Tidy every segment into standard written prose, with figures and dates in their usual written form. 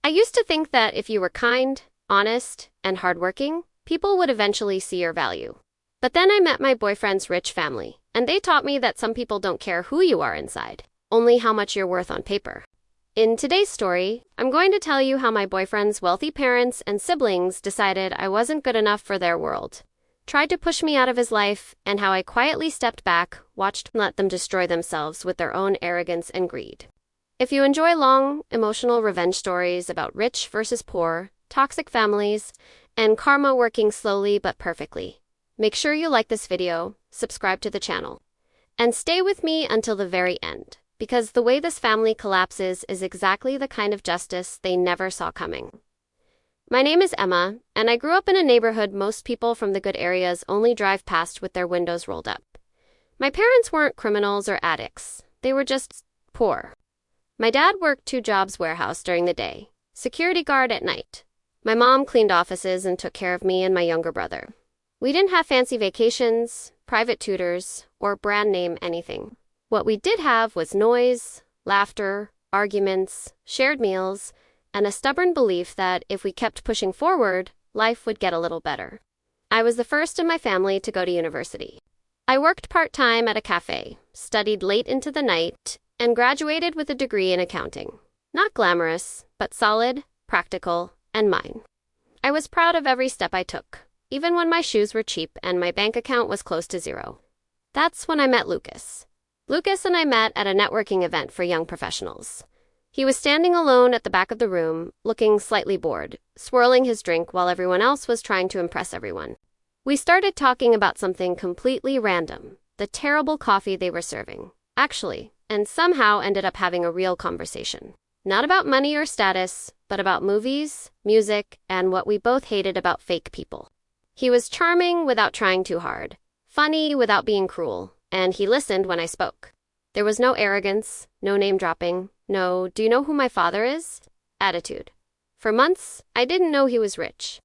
I used to think that if you were kind, honest, and hardworking, people would eventually see your value. But then I met my boyfriend's rich family, and they taught me that some people don't care who you are inside, only how much you're worth on paper. In today's story, I'm going to tell you how my boyfriend's wealthy parents and siblings decided I wasn't good enough for their world, tried to push me out of his life, and how I quietly stepped back, watched and let them destroy themselves with their own arrogance and greed. If you enjoy long, emotional revenge stories about rich versus poor, toxic families, and karma working slowly but perfectly, make sure you like this video, subscribe to the channel, and stay with me until the very end, because the way this family collapses is exactly the kind of justice they never saw coming. My name is Emma, and I grew up in a neighborhood most people from the good areas only drive past with their windows rolled up. My parents weren't criminals or addicts. They were just poor. My dad worked 2 jobs warehouse during the day, security guard at night. My mom cleaned offices and took care of me and my younger brother. We didn't have fancy vacations, private tutors, or brand name anything. What we did have was noise, laughter, arguments, shared meals, and a stubborn belief that if we kept pushing forward, life would get a little better. I was the first in my family to go to university. I worked part-time at a cafe, studied late into the night, and graduated with a degree in accounting. Not glamorous, but solid, practical, and mine. I was proud of every step I took, even when my shoes were cheap and my bank account was close to zero. That's when I met Lucas. Lucas and I met at a networking event for young professionals. He was standing alone at the back of the room, looking slightly bored, swirling his drink while everyone else was trying to impress everyone. We started talking about something completely random, the terrible coffee they were serving, actually, and somehow ended up having a real conversation. Not about money or status, but about movies, music, and what we both hated about fake people. He was charming without trying too hard, funny without being cruel, and he listened when I spoke. There was no arrogance, no name-dropping, no "do you know who my father is?" attitude. For months, I didn't know he was rich.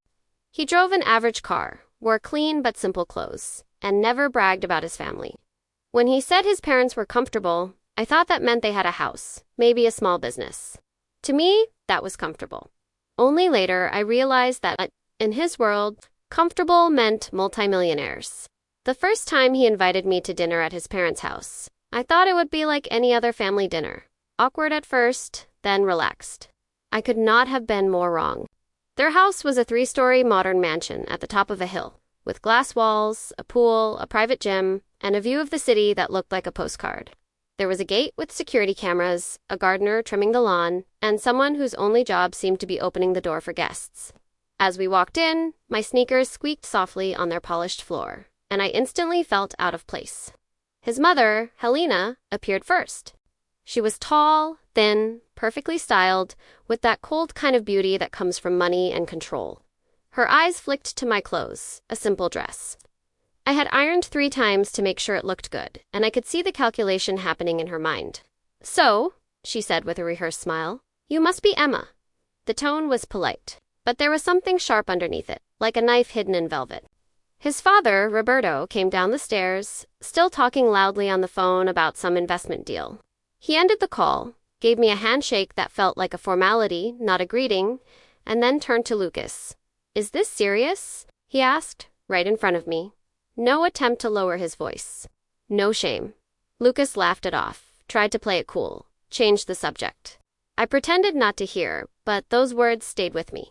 He drove an average car, wore clean but simple clothes, and never bragged about his family. When he said his parents were comfortable, I thought that meant they had a house, maybe a small business. To me, that was comfortable. Only later, I realized that, in his world, comfortable meant multimillionaires. The first time he invited me to dinner at his parents' house, I thought it would be like any other family dinner. Awkward at first, then relaxed. I could not have been more wrong. Their house was a 3-story modern mansion at the top of a hill, with glass walls, a pool, a private gym, and a view of the city that looked like a postcard. There was a gate with security cameras, a gardener trimming the lawn, and someone whose only job seemed to be opening the door for guests. As we walked in, my sneakers squeaked softly on their polished floor, and I instantly felt out of place. His mother, Helena, appeared first. She was tall, thin, perfectly styled, with that cold kind of beauty that comes from money and control. Her eyes flicked to my clothes, a simple dress. I had ironed 3 times to make sure it looked good, and I could see the calculation happening in her mind. "So," she said with a rehearsed smile, "you must be Emma." The tone was polite, but there was something sharp underneath it, like a knife hidden in velvet. His father, Roberto, came down the stairs, still talking loudly on the phone about some investment deal. He ended the call, gave me a handshake that felt like a formality, not a greeting, and then turned to Lucas. "Is this serious?" he asked, right in front of me. No attempt to lower his voice. No shame. Lucas laughed it off, tried to play it cool, changed the subject. I pretended not to hear, but those words stayed with me.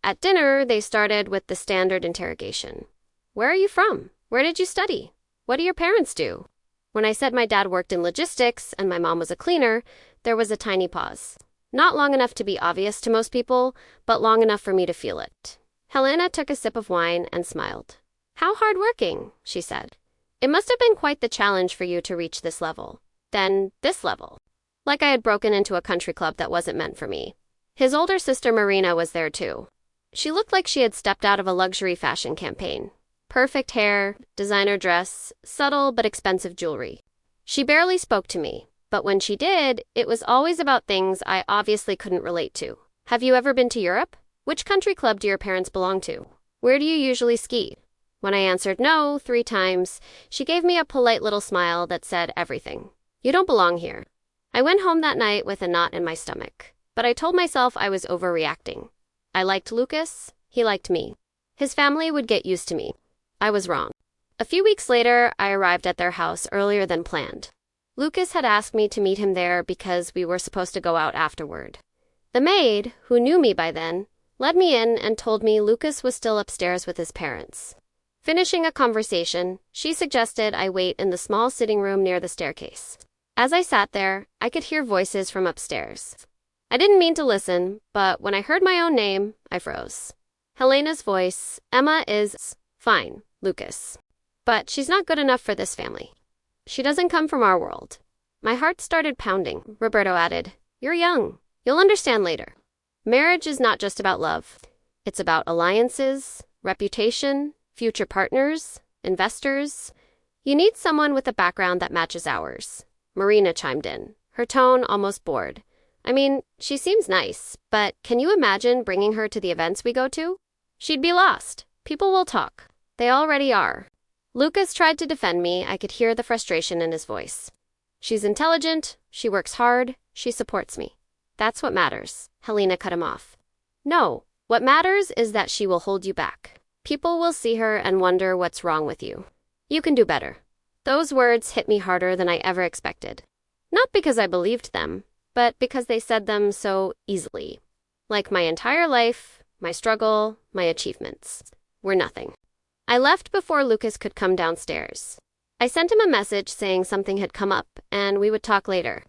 At dinner, they started with the standard interrogation. "Where are you from? Where did you study? What do your parents do?" When I said my dad worked in logistics and my mom was a cleaner, there was a tiny pause. Not long enough to be obvious to most people, but long enough for me to feel it. Helena took a sip of wine and smiled. "How hard-working," she said. "It must have been quite the challenge for you to reach this level. Then this level." Like I had broken into a country club that wasn't meant for me. His older sister Marina was there too. She looked like she had stepped out of a luxury fashion campaign. Perfect hair, designer dress, subtle but expensive jewelry. She barely spoke to me, but when she did, it was always about things I obviously couldn't relate to. "Have you ever been to Europe? Which country club do your parents belong to? Where do you usually ski?" When I answered no 3 times, she gave me a polite little smile that said everything. "You don't belong here." I went home that night with a knot in my stomach. But I told myself I was overreacting. I liked Lucas. He liked me. His family would get used to me. I was wrong. A few weeks later, I arrived at their house earlier than planned. Lucas had asked me to meet him there because we were supposed to go out afterward. The maid, who knew me by then, led me in and told me Lucas was still upstairs with his parents. Finishing a conversation, she suggested I wait in the small sitting room near the staircase. As I sat there, I could hear voices from upstairs. I didn't mean to listen, but when I heard my own name, I froze. Helena's voice, Emma is fine, Lucas. But she's not good enough for this family. She doesn't come from our world. My heart started pounding. Roberto added, "You're young. You'll understand later. Marriage is not just about love. It's about alliances, reputation, future partners, investors. You need someone with a background that matches ours." Marina chimed in, her tone almost bored. "I mean, she seems nice, but can you imagine bringing her to the events we go to? She'd be lost. People will talk. They already are." Lucas tried to defend me. I could hear the frustration in his voice. "She's intelligent. She works hard. She supports me. That's what matters." Helena cut him off. "No, what matters is that she will hold you back. People will see her and wonder what's wrong with you. You can do better." Those words hit me harder than I ever expected. Not because I believed them, but because they said them so easily. Like my entire life, my struggle, my achievements were nothing. I left before Lucas could come downstairs. I sent him a message saying something had come up and we would talk later.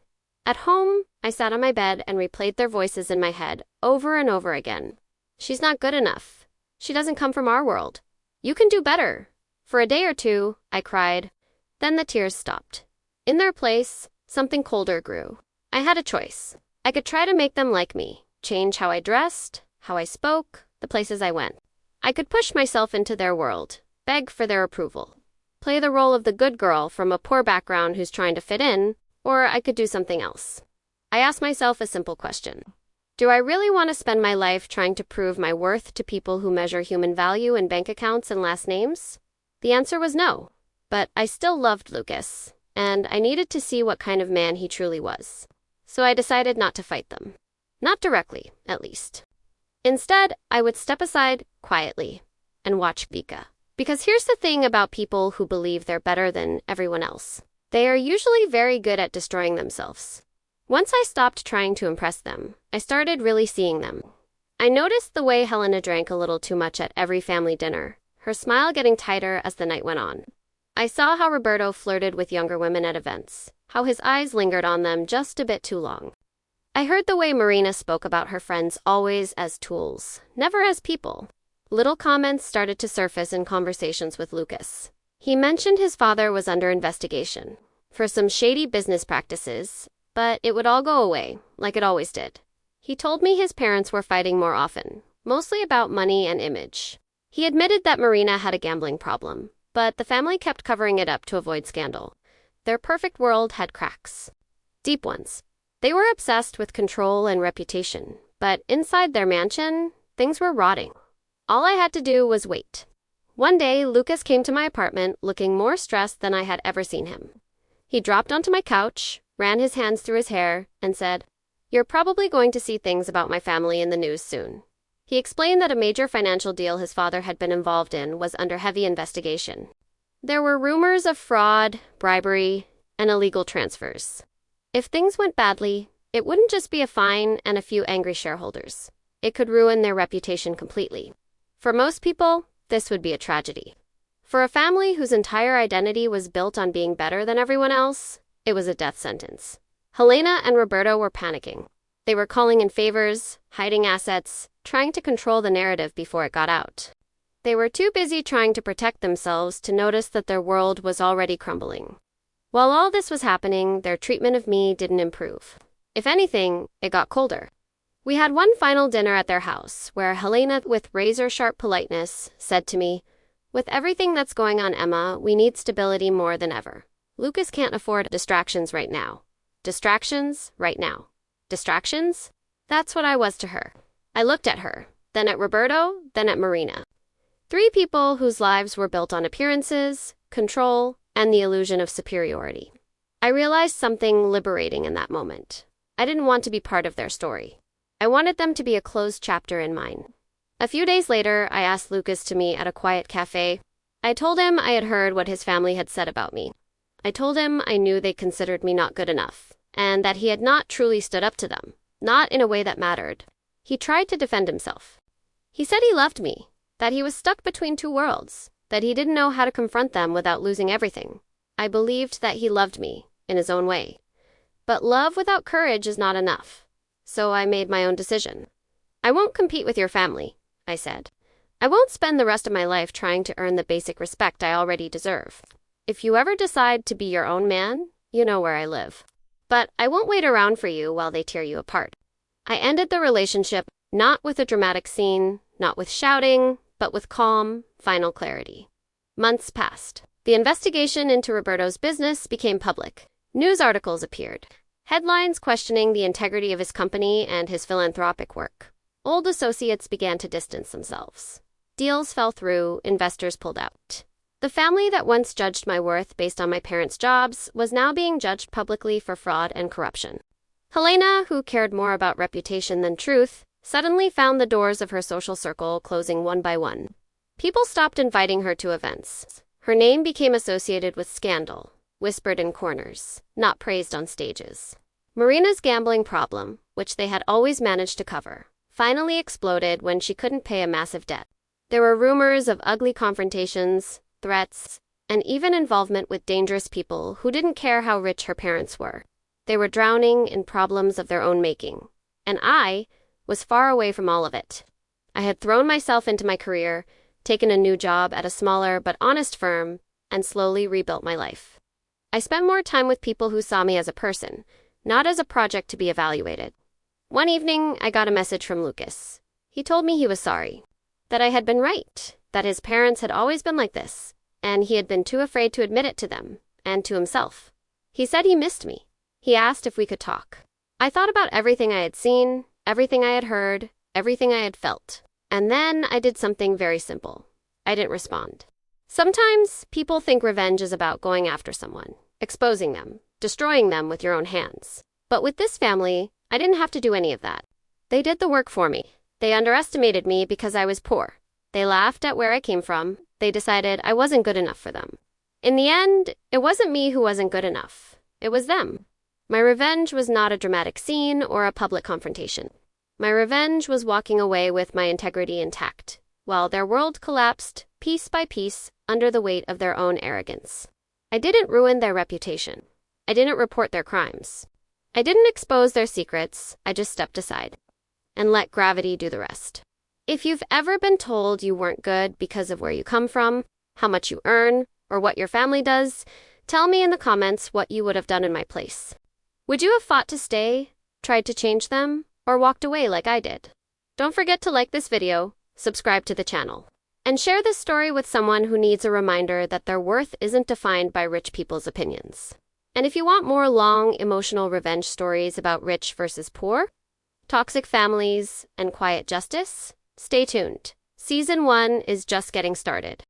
At home, I sat on my bed and replayed their voices in my head over and over again. "She's not good enough. She doesn't come from our world. You can do better." For a day or two, I cried. Then the tears stopped. In their place, something colder grew. I had a choice. I could try to make them like me, change how I dressed, how I spoke, the places I went. I could push myself into their world, beg for their approval, play the role of the good girl from a poor background who's trying to fit in, or I could do something else. I asked myself a simple question. Do I really want to spend my life trying to prove my worth to people who measure human value in bank accounts and last names? The answer was no. But I still loved Lucas, and I needed to see what kind of man he truly was. So I decided not to fight them. Not directly, at least. Instead, I would step aside quietly and watch Vika. Because here's the thing about people who believe they're better than everyone else. They are usually very good at destroying themselves. Once I stopped trying to impress them, I started really seeing them. I noticed the way Helena drank a little too much at every family dinner, her smile getting tighter as the night went on. I saw how Roberto flirted with younger women at events, how his eyes lingered on them just a bit too long. I heard the way Marina spoke about her friends always as tools, never as people. Little comments started to surface in conversations with Lucas. He mentioned his father was under investigation for some shady business practices, but it would all go away, like it always did. He told me his parents were fighting more often, mostly about money and image. He admitted that Marina had a gambling problem, but the family kept covering it up to avoid scandal. Their perfect world had cracks. Deep ones. They were obsessed with control and reputation, but inside their mansion, things were rotting. All I had to do was wait. One day, Lucas came to my apartment looking more stressed than I had ever seen him. He dropped onto my couch, ran his hands through his hair, and said, "You're probably going to see things about my family in the news soon." He explained that a major financial deal his father had been involved in was under heavy investigation. There were rumors of fraud, bribery, and illegal transfers. If things went badly, it wouldn't just be a fine and a few angry shareholders. It could ruin their reputation completely. For most people, this would be a tragedy. For a family whose entire identity was built on being better than everyone else, it was a death sentence. Helena and Roberto were panicking. They were calling in favors, hiding assets, trying to control the narrative before it got out. They were too busy trying to protect themselves to notice that their world was already crumbling. While all this was happening, their treatment of me didn't improve. If anything, it got colder. We had one final dinner at their house, where Helena, with razor-sharp politeness, said to me, "With everything that's going on, Emma, we need stability more than ever. Lucas can't afford distractions right now. Distractions right now. Distractions?" That's what I was to her. I looked at her, then at Roberto, then at Marina. Three people whose lives were built on appearances, control, and the illusion of superiority. I realized something liberating in that moment. I didn't want to be part of their story. I wanted them to be a closed chapter in mine. A few days later, I asked Lucas to meet at a quiet cafe. I told him I had heard what his family had said about me. I told him I knew they considered me not good enough, and that he had not truly stood up to them, not in a way that mattered. He tried to defend himself. He said he loved me, that he was stuck between two worlds, that he didn't know how to confront them without losing everything. I believed that he loved me, in his own way. But love without courage is not enough. So I made my own decision. I won't compete with your family, I said. I won't spend the rest of my life trying to earn the basic respect I already deserve. If you ever decide to be your own man, you know where I live. But I won't wait around for you while they tear you apart. I ended the relationship not with a dramatic scene, not with shouting, but with calm, final clarity. Months passed. The investigation into Roberto's business became public. News articles appeared. Headlines questioning the integrity of his company and his philanthropic work. Old associates began to distance themselves. Deals fell through, investors pulled out. The family that once judged my worth based on my parents' jobs was now being judged publicly for fraud and corruption. Helena, who cared more about reputation than truth, suddenly found the doors of her social circle closing one by one. People stopped inviting her to events. Her name became associated with scandal, whispered in corners, not praised on stages. Marina's gambling problem, which they had always managed to cover, finally exploded when she couldn't pay a massive debt. There were rumors of ugly confrontations, threats, and even involvement with dangerous people who didn't care how rich her parents were. They were drowning in problems of their own making, and I was far away from all of it. I had thrown myself into my career, taken a new job at a smaller but honest firm, and slowly rebuilt my life. I spent more time with people who saw me as a person, not as a project to be evaluated. One evening, I got a message from Lucas. He told me he was sorry, that I had been right, that his parents had always been like this, and he had been too afraid to admit it to them, and to himself. He said he missed me. He asked if we could talk. I thought about everything I had seen, everything I had heard, everything I had felt. And then I did something very simple. I didn't respond. Sometimes people think revenge is about going after someone, exposing them, destroying them with your own hands. But with this family, I didn't have to do any of that. They did the work for me. They underestimated me because I was poor. They laughed at where I came from. They decided I wasn't good enough for them. In the end, it wasn't me who wasn't good enough. It was them. My revenge was not a dramatic scene or a public confrontation. My revenge was walking away with my integrity intact, while their world collapsed, piece by piece, under the weight of their own arrogance. I didn't ruin their reputation. I didn't report their crimes. I didn't expose their secrets. I just stepped aside and let gravity do the rest. If you've ever been told you weren't good because of where you come from, how much you earn, or what your family does, tell me in the comments what you would have done in my place. Would you have fought to stay, tried to change them, or walked away like I did? Don't forget to like this video, subscribe to the channel, and share this story with someone who needs a reminder that their worth isn't defined by rich people's opinions. And if you want more long, emotional revenge stories about rich versus poor, toxic families, and quiet justice, stay tuned. Season 1 is just getting started.